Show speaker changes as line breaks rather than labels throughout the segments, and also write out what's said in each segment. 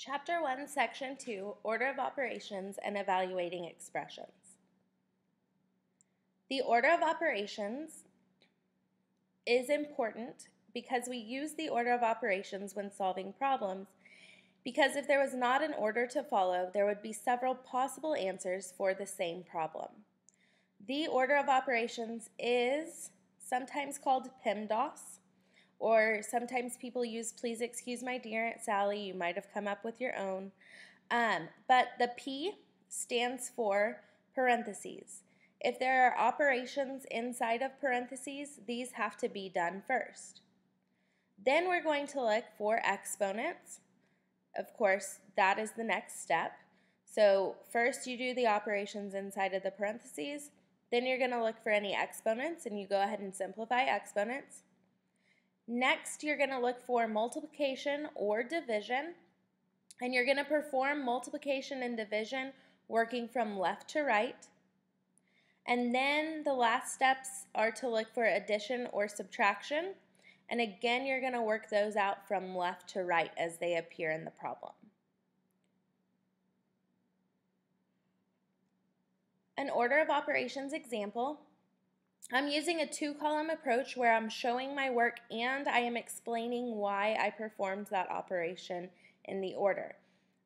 Chapter 1, Section 2, Order of Operations and Evaluating Expressions. The order of operations is important because we use the order of operations when solving problems, because if there was not an order to follow, there would be several possible answers for the same problem. The order of operations is sometimes called PEMDAS, or sometimes people use please excuse my dear Aunt Sally. You might have come up with your own. But the P stands for parentheses. If there are operations inside of parentheses, these have to be done first. Then we're going to look for exponents. Of course, that is the next step. So first you do the operations inside of the parentheses. Then you're going to look for any exponents, and you go ahead and simplify exponents. Next, you're going to look for multiplication or division, and you're going to perform multiplication and division working from left to right. And then the last steps are to look for addition or subtraction, and again, you're going to work those out from left to right as they appear in the problem. An order of operations example. I'm using a two-column approach where I'm showing my work and I am explaining why I performed that operation in the order.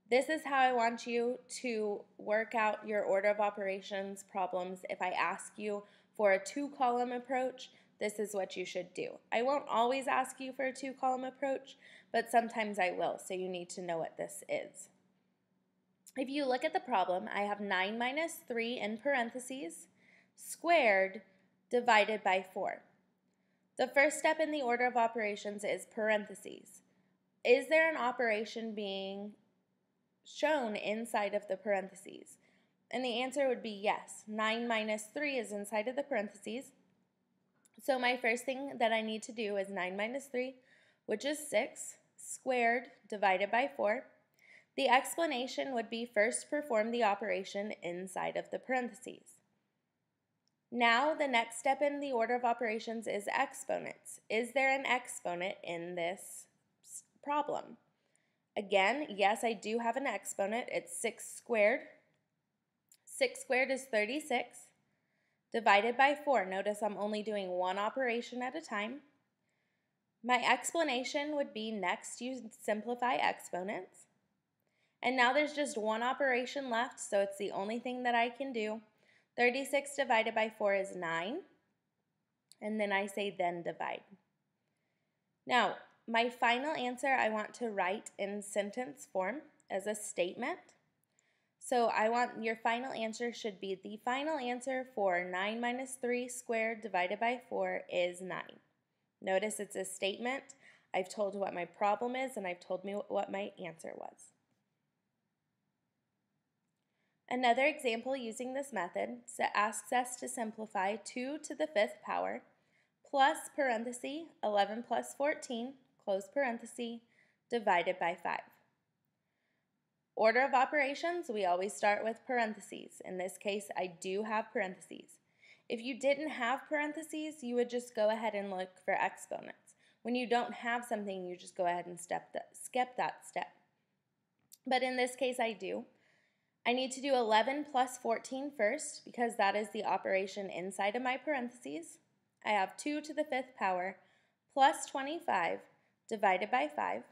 This is how I want you to work out your order of operations problems. If I ask you for a two-column approach, this is what you should do. I won't always ask you for a two-column approach, but sometimes I will, so you need to know what this is. If you look at the problem, I have 9 minus 3 in parentheses squared divided by 4. The first step in the order of operations is parentheses. Is there an operation being shown inside of the parentheses? And the answer would be yes. 9 minus 3 is inside of the parentheses. So my first thing that I need to do is 9 minus 3, which is 6, squared divided by 4. The explanation would be first perform the operation inside of the parentheses. Now the next step in the order of operations is exponents. Is there an exponent in this problem? Again, yes, I do have an exponent. It's 6 squared. 6 squared is 36 divided by 4. Notice I'm only doing one operation at a time. My explanation would be next you simplify exponents. And now there's just one operation left, so it's the only thing that I can do. 36 divided by 4 is 9. And then I say then divide. Now, my final answer I want to write in sentence form as a statement. So I want your final answer should be the final answer for 9 minus 3 squared divided by 4 is 9. Notice it's a statement. I've told what my problem is, and I've told me what my answer was. Another example using this method asks us to simplify 2 to the 5th power plus parenthesis 11 plus 14, close parenthesis, divided by 5. Order of operations, we always start with parentheses. In this case, I do have parentheses. If you didn't have parentheses, you would just go ahead and look for exponents. When you don't have something, you just go ahead and skip that step. But in this case, I do. I need to do 11 plus 14 first because that is the operation inside of my parentheses. I have 2 to the 5th power plus 25 divided by 5.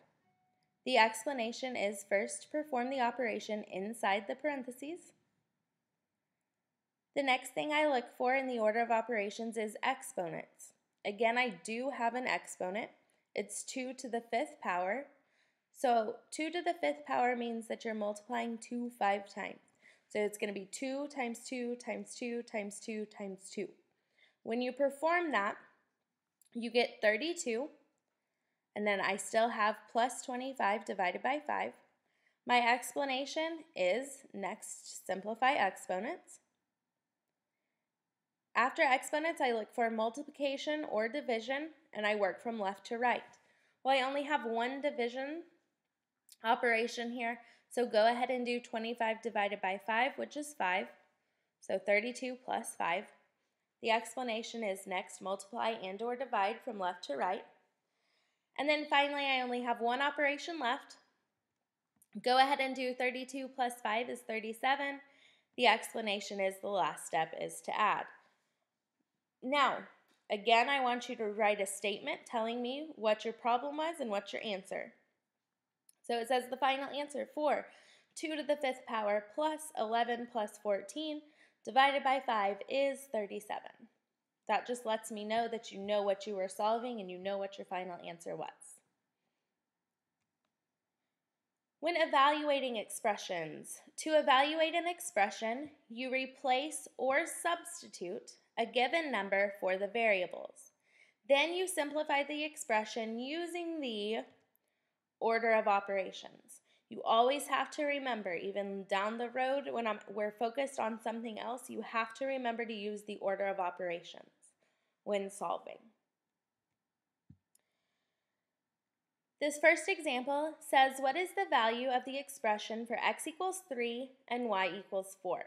The explanation is first perform the operation inside the parentheses. The next thing I look for in the order of operations is exponents. Again, I do have an exponent. It's 2 to the 5th power. So 2 to the 5th power means that you're multiplying 2 5 times. So it's going to be 2 times 2 times 2 times 2 times 2. When you perform that, you get 32, and then I still have plus 25 divided by 5. My explanation is next simplify exponents. After exponents, I look for multiplication or division, and I work from left to right. Well, I only have one division operation here, so go ahead and do 25 divided by 5, which is 5. So 32 plus 5. The explanation is next multiply and or divide from left to right. And then finally, I only have one operation left, Go ahead and do 32 plus 5 is 37. The explanation is the last step is to add. Now, again, I want you to write a statement telling me what your problem was and what's your answer. So it says the final answer for 2 to the 5th power plus 11 plus 14 divided by 5 is 37. That just lets me know that you know what you were solving and you know what your final answer was. When evaluating expressions, to evaluate an expression, you replace or substitute a given number for the variables. Then you simplify the expression using the order of operations. You always have to remember, even down the road when we're focused on something else, you have to remember to use the order of operations when solving. This first example says, what is the value of the expression for x equals 3 and y equals 4?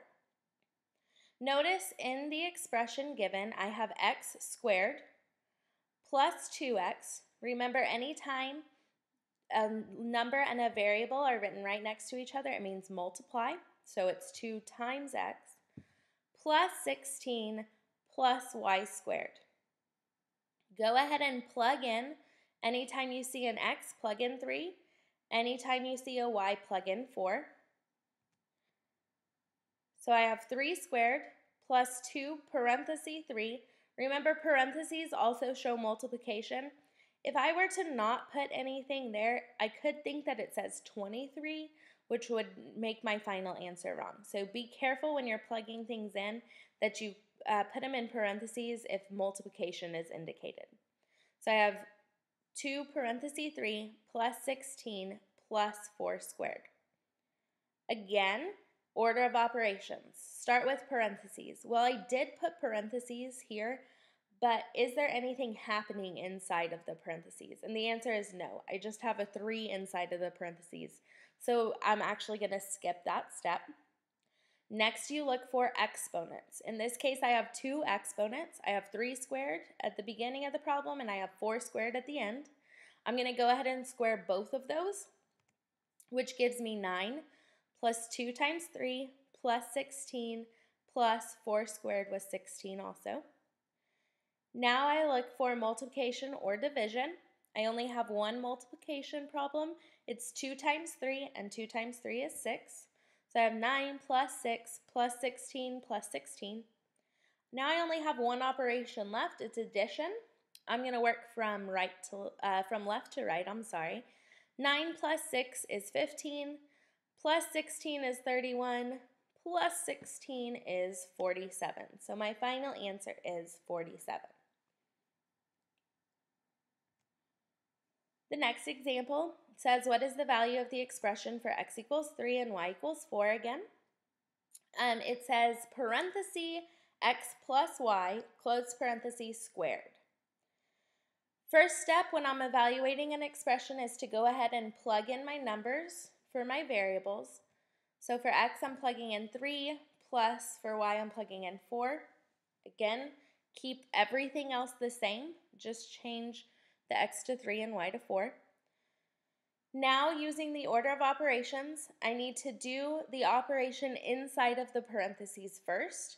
Notice in the expression given, I have x squared plus 2x. Remember, anytime a number and a variable are written right next to each other, it means multiply. So it's 2 times x plus 16 plus y squared. Go ahead and plug in. Anytime you see an x, plug in 3. Anytime you see a y, plug in 4. So I have 3 squared plus 2 parenthesis 3. Remember, parentheses also show multiplication. If I were to not put anything there, I could think that it says 23, which would make my final answer wrong. So be careful when you're plugging things in that you put them in parentheses if multiplication is indicated. So I have 2 parenthesis 3 plus 16 plus 4 squared. Again, order of operations. Start with parentheses. Well, I did put parentheses here, but is there anything happening inside of the parentheses? And the answer is no. I just have a 3 inside of the parentheses. So I'm actually going to skip that step. Next, you look for exponents. In this case, I have 2 exponents. I have 3 squared at the beginning of the problem, and I have 4 squared at the end. I'm going to go ahead and square both of those, which gives me 9 plus 2 times 3 plus 16 plus 4 squared was 16 also. Now I look for multiplication or division. I only have one multiplication problem. It's 2 times 3, and 2 times 3 is 6. So I have 9 plus 6 plus 16 plus 16. Now I only have one operation left. It's addition. I'm going to work from left to right. 9 plus 6 is 15. Plus 16 is 31. Plus 16 is 47. So my final answer is 47. The next example says, what is the value of the expression for x equals 3 and y equals 4 again? It says parenthesis x plus y, close parenthesis, squared. First step when I'm evaluating an expression is to go ahead and plug in my numbers for my variables. So for x, I'm plugging in 3, plus for y, I'm plugging in 4. Again, keep everything else the same, just change the x to 3 and y to 4. Now, using the order of operations, I need to do the operation inside of the parentheses first.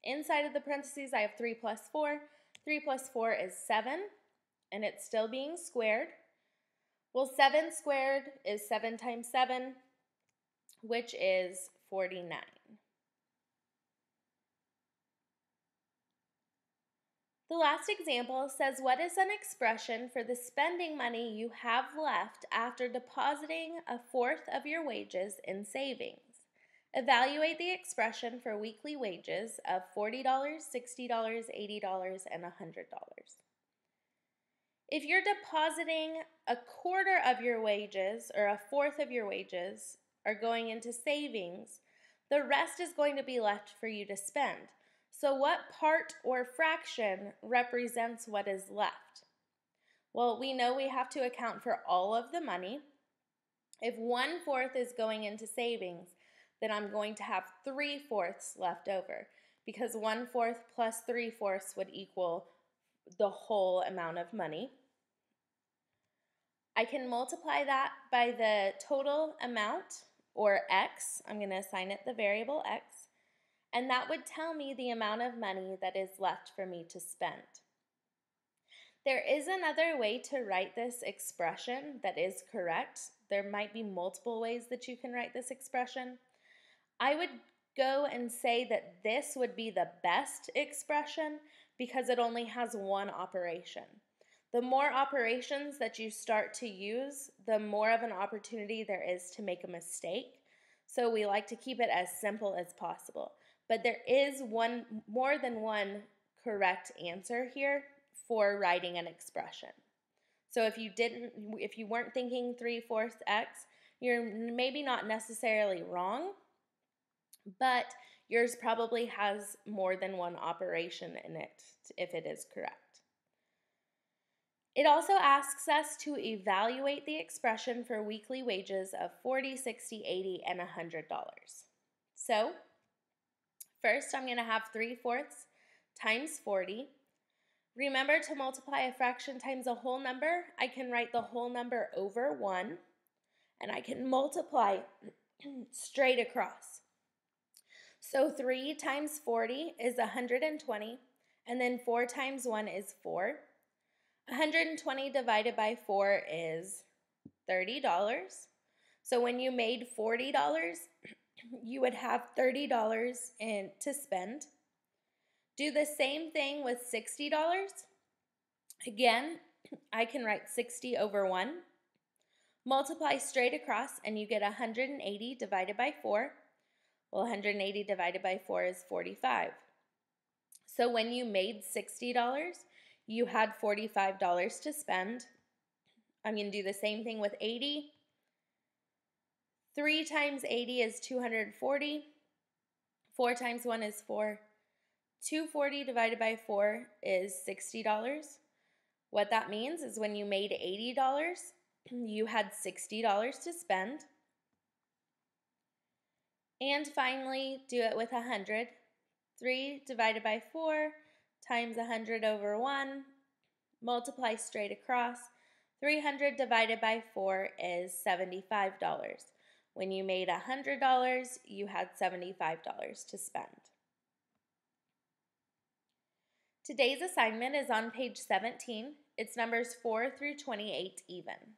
Inside of the parentheses, I have 3 plus 4. 3 plus 4 is 7, and it's still being squared. Well, 7 squared is 7 times 7, which is 49. The last example says, what is an expression for the spending money you have left after depositing a fourth of your wages in savings? Evaluate the expression for weekly wages of $40, $60, $80, and $100. If you're depositing a quarter of your wages or a fourth of your wages are going into savings, the rest is going to be left for you to spend. So what part or fraction represents what is left? Well, we know we have to account for all of the money. If 1/4 is going into savings, then I'm going to have 3/4 left over, because 1/4 plus 3/4 would equal the whole amount of money. I can multiply that by the total amount, or x. I'm going to assign it the variable x, and that would tell me the amount of money that is left for me to spend. There is another way to write this expression that is correct. There might be multiple ways that you can write this expression. I would go and say that this would be the best expression because it only has one operation. The more operations that you start to use, the more of an opportunity there is to make a mistake. So we like to keep it as simple as possible. But there is more than one correct answer here for writing an expression. So if you weren't thinking 3/4 x, you're maybe not necessarily wrong, but yours probably has more than one operation in it if it is correct. It also asks us to evaluate the expression for weekly wages of $40, $60, $80, and $100. So first I'm going to have 3/4 times 40. Remember to multiply a fraction times a whole number. I can write the whole number over 1, and I can multiply straight across. So 3 times 40 is 120, and then 4 times 1 is 4. 120 divided by 4 is $30. So when you made $40, you would have $30 to spend. Do the same thing with $60. Again, I can write 60 over 1. Multiply straight across and you get 180 divided by 4. Well, 180 divided by 4 is 45. So when you made $60, you had $45 to spend. I'm going to do the same thing with 80. 3 times 80 is 240. 4 times 1 is 4. 240 divided by 4 is $60. What that means is when you made $80, you had $60 to spend. And finally, do it with 100. 3 divided by 4 times 100 over 1. Multiply straight across. 300 divided by 4 is $75. When you made $100, you had $75 to spend. Today's assignment is on page 17. It's numbers 4 through 28 even.